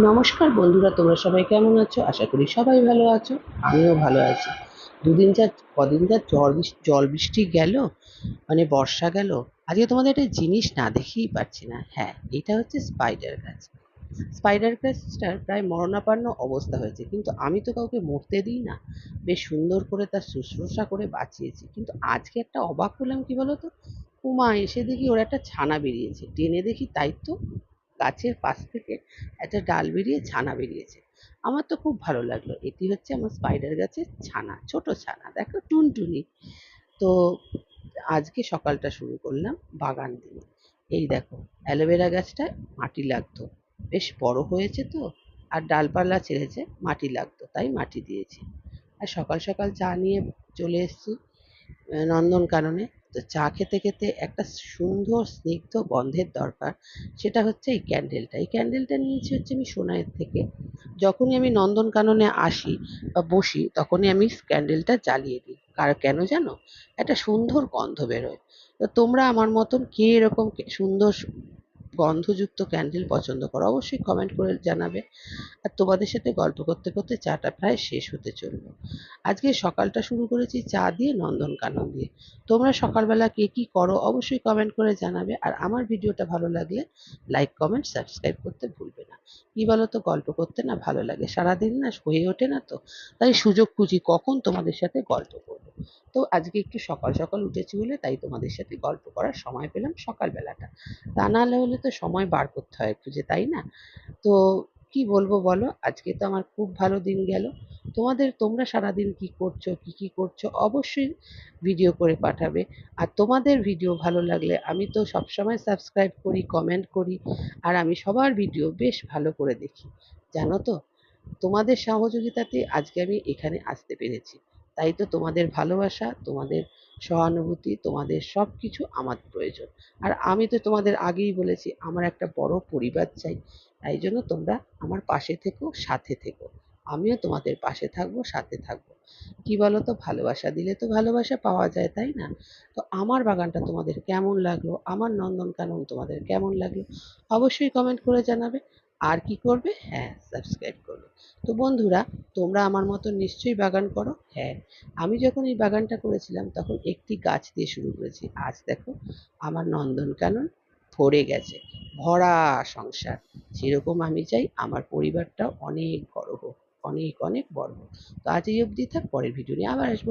নমস্কার বন্ধুরা, তোমরা সবাই কেমন আছো? আশা করি সবাই ভালো আছো। আমিও ভালো আছি। দুদিন যা কদিন যা জল বৃষ্টি গেল, মানে বর্ষা গেল। আজকে তোমাদের একটা জিনিস না দেখেই পারছি না। হ্যাঁ, এটা হচ্ছে স্পাইডার গাছ। স্পাইডার গাছটার প্রায় মরণাপন্ন অবস্থা হয়েছে, কিন্তু আমি তো কাউকে মরতে দিই না। বেশ সুন্দর করে তার শুশ্রূষা করে বাঁচিয়েছি। কিন্তু আজকে একটা অবাক হলাম, কি বলতো? উমা, এসে দেখি ওর একটা ছানা বেরিয়েছে। টেনে দেখি, তাই তো গাছের পাশ থেকে একটা ডাল বেরিয়ে ছানা বেরিয়েছে। আমার তো খুব ভালো লাগলো। এটি হচ্ছে আমার স্পাইডার গাছের ছানা, ছোট ছানা, দেখো টুনটুনি। তো আজকে সকালটা শুরু করলাম বাগান দিয়ে। এই দেখো, অ্যালোভেরা গাছটায় মাটি লাগতো, বেশ বড় হয়েছে তো, আর ডালপালা ছেড়েছে, মাটি লাগতো তাই মাটি দিয়েছি। আর সকাল সকাল চা নিয়ে চলে এসেছি নন্দনকাননে। তো চা খেতে খেতে একটা সুন্দর স্নিগ্ধ গন্ধের দরকার। সেটা হচ্ছে এই ক্যান্ডেলটা। এই ক্যান্ডেলটা নিয়েছি হচ্ছে আমি সোনাইয়ের থেকে। যখনই আমি নন্দনকাননে আসি বা বসি, তখনই আমি ক্যান্ডেলটা জ্বালিয়ে দিই। কেন জানো? একটা সুন্দর গন্ধ বেরোয়। তো তোমরা আমার মতন কে এরকম সুন্দর গন্ধযুক্ত ক্যান্ডেল পছন্দ করো, অবশ্যই কমেন্ট করে জানাবে। আর তোমাদের সাথে গল্প করতে করতে চাটা প্রায় শেষ হতে চললো। আজকে সকালটা শুরু করেছি চা দিয়ে, নন্দনকানন দিয়ে। তোমরা সকালবেলা কে কি করো অবশ্যই কমেন্ট করে জানাবে। আর আমার ভিডিওটা ভালো লাগলে লাইক, কমেন্ট, সাবস্ক্রাইব করতে ভুলবে না। কি বলো তো, গল্প করতে না ভালো লাগে, সারাদিন না হয়ে ওঠে না, তো তাই সুযোগ খুঁজি কখন তোমাদের সাথে গল্প করবো। তো আজকে একটু সকাল সকাল উঠেছি বলে তাই তোমাদের সাথে গল্প করার সময় পেলাম সকালবেলাটা। তা না হলে তো সময় বার করতে হয় খুঁজে, তাই না? তো কি বলবো বলো, আজকে তো আমার খুব ভালো দিন গেল। তোমরা সারাদিন কি করছো, কি করছো অবশ্যই ভিডিও করে পাঠাবে। আর তোমাদের ভিডিও ভালো লাগলে আমি তো সবসময় সাবস্ক্রাইব করি, কমেন্ট করি। আর আমি সবার ভিডিও বেশ ভালো করে দেখি, জানো তো। তোমাদের সহযোগিতাতে আজকে আমি এখানে আসতে পেরেছি। তাই তো তোমাদের ভালোবাসা, তোমাদের সহানুভূতি, তোমাদের সব কিছু আমার প্রয়োজন। আর আমি তো তোমাদের আগেই বলেছি, আমার একটা বড় পরিবার চাই। তাই জন্য তোমরা আমার পাশে থেকো, সাথে থেকো। আমিও তোমাদের পাশে থাকবো, সাথে থাকবো। কি বলো তো, ভালোবাসা দিলে তো ভালোবাসা পাওয়া যায়, তাই না? তো আমার বাগানটা তোমাদের কেমন লাগলো, আমার নন্দনকানন তোমাদের কেমন লাগলো, অবশ্যই কমেন্ট করে জানাবে। আর কি করবে? হ্যাঁ, সাবস্ক্রাইব করবে। তো বন্ধুরা, তোমরা আমার মতো নিশ্চয়ই বাগান করো। হ্যাঁ, আমি যখন এই বাগানটা করেছিলাম তখন একটি গাছ দিয়ে শুরু করেছি। আজ দেখো আমার নন্দনকানন ভরে গেছে, ভরা সংসার। সেরকম আমি চাই আমার পরিবারটাও অনেক বড় হোক, অনেক অনেক বড় হোক। তো আজ এই অবধি থাক, পরের ভিডিও নিয়ে আবার আসবো।